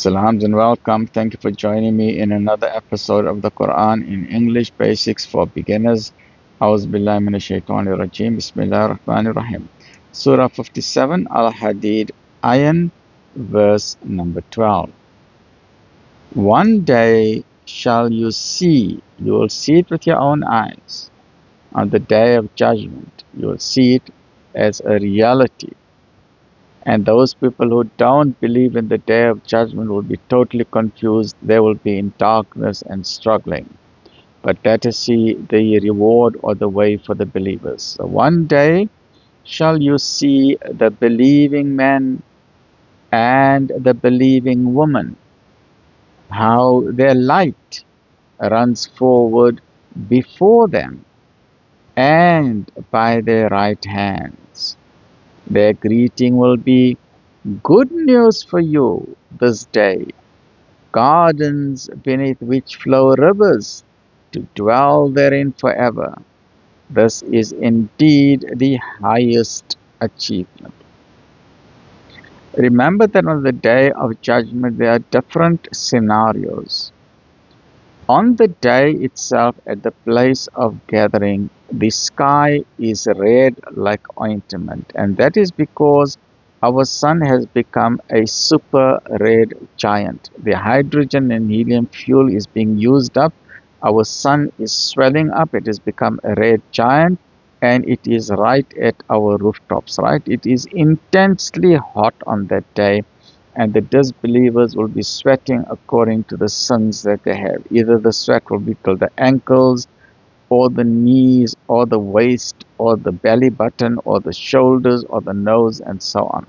Salams and welcome. Thank you for joining me in another episode of the Quran in English Basics for Beginners. A'udhu billahi minash shaitanir rajeem. Bismillahir Rahmanir Rahim. Surah 57 Al-Hadid, Ayan, verse number 12. One day shall you see, you will see it with your own eyes. On the day of judgment, you will see it as a reality. And those people who don't believe in the day of judgment will be totally confused. They will be in darkness and struggling. But let us see the reward or the way for the believers. So one day shall you see the believing man and the believing woman, how their light runs forward before them and by their right hands. Their greeting will be, good news for you this day, gardens beneath which flow rivers, to dwell therein forever. This is indeed the highest achievement. Remember that on the day of judgment there are different scenarios. On the day itself, at the place of gathering, the sky is red like ointment, and that is because our sun has become a super red giant. The hydrogen and helium fuel is being used up. Our sun is swelling up. It has become a red giant, and it is right at our rooftops, right? It is intensely hot on that day, and the disbelievers will be sweating according to the sins that they have. Either the sweat will be till the ankles, or the knees, or the waist, or the belly button, or the shoulders, or the nose, and so on.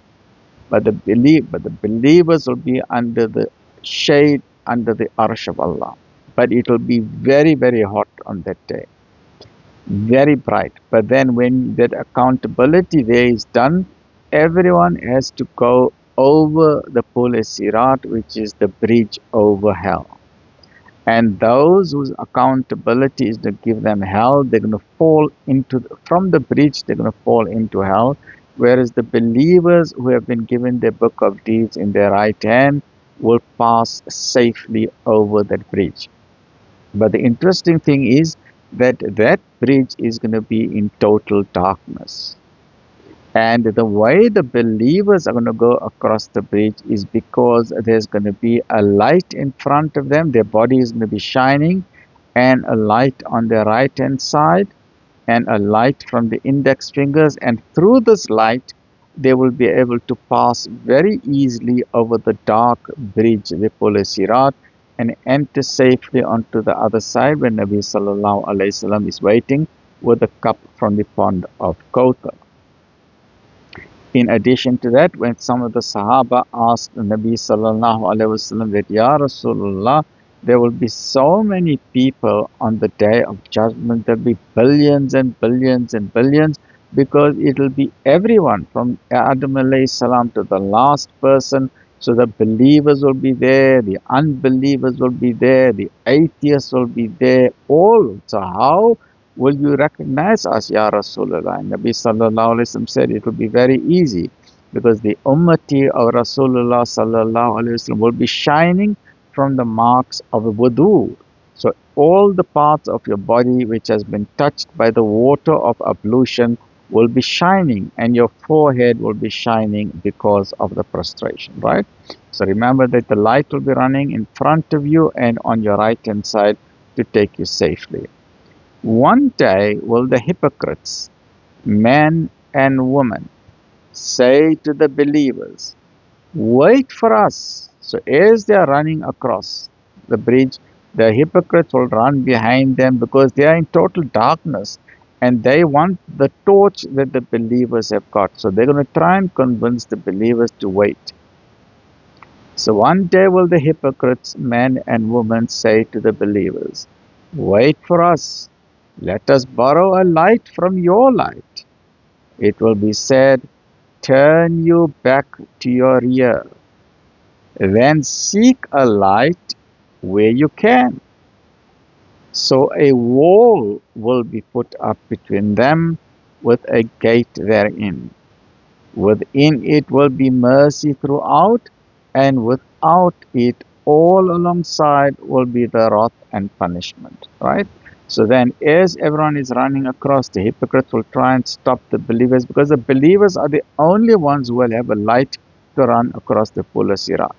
But the believers will be under the shade, under the arsh of Allah. But it will be very, very hot on that day. Very bright. But then when that accountability there is done, everyone has to go over the Pul Sirat, which is the bridge over hell. And those whose accountability is to give them hell, they're going to fall into, from the bridge, they're going to fall into hell. Whereas the believers who have been given their book of deeds in their right hand will pass safely over that bridge. But the interesting thing is that that bridge is going to be in total darkness. And the way the believers are going to go across the bridge is because there's going to be a light in front of them. Their body is going to be shining, and a light on their right hand side, and a light from the index fingers. And through this light, they will be able to pass very easily over the dark bridge, the Pul Sirat, and enter safely onto the other side when Nabi Sal'lal'laa'hu A'layhi Was'sallam is waiting with a cup from the pond of Kauthar. In addition to that, when some of the Sahaba asked the Nabi Sallallahu Alaihi Wasallam that, Ya Rasulullah, there will be so many people on the day of judgment, there will be billions and billions and billions, because it will be everyone from Adam alayhi salam to the last person. So the believers will be there, the unbelievers will be there, the atheists will be there, all. So how will you recognize us, Ya Rasulullah? And Nabi Sallallahu Alaihi Wasallam said it will be very easy, because the ummati of Rasulullah Sallallahu Alaihi Wasallam will be shining from the marks of wudu. So all the parts of your body which has been touched by the water of ablution will be shining, and your forehead will be shining because of the prostration, right? So remember that the light will be running in front of you and on your right hand side to take you safely. One day will the hypocrites, men and women, say to the believers, wait for us. So as they are running across the bridge, the hypocrites will run behind them because they are in total darkness, and they want the torch that the believers have got. So they're going to try and convince the believers to wait. So one day will the hypocrites, men and women, say to the believers, wait for us. Let us borrow a light from your light. It will be said, turn you back to your rear. Then seek a light where you can. So a wall will be put up between them with a gate therein. Within it will be mercy throughout, and without it, all alongside will be the wrath and punishment, right? So then, as everyone is running across, the hypocrites will try and stop the believers, because the believers are the only ones who will have a light to run across the full sirat.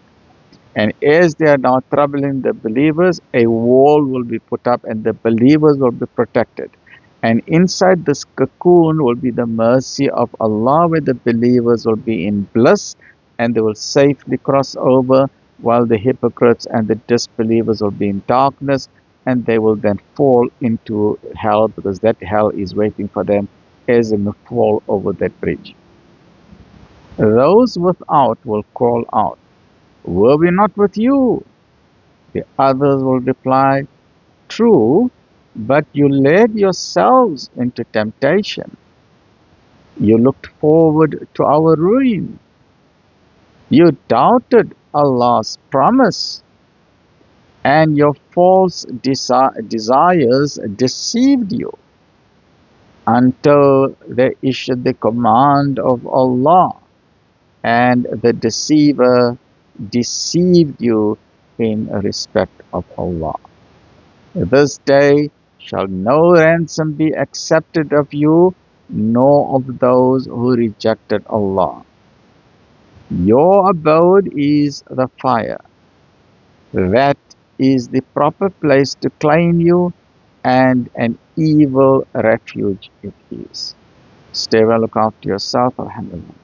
And as they are now troubling the believers, a wall will be put up and the believers will be protected. And inside this cocoon will be the mercy of Allah, where the believers will be in bliss and they will safely cross over, while the hypocrites and the disbelievers will be in darkness and they will then fall into hell, because that hell is waiting for them as they fall over that bridge. Those without will call out, "Were we not with you?" The others will reply, "True, but you led yourselves into temptation. You looked forward to our ruin. You doubted Allah's promise, and your false desires deceived you until they issued the command of Allah, and the deceiver deceived you in respect of Allah. This day shall no ransom be accepted of you, nor of those who rejected Allah. Your abode is the fire. That is the proper place to claim you, and an evil refuge it is. Stay well, look after yourself. Alhamdulillah.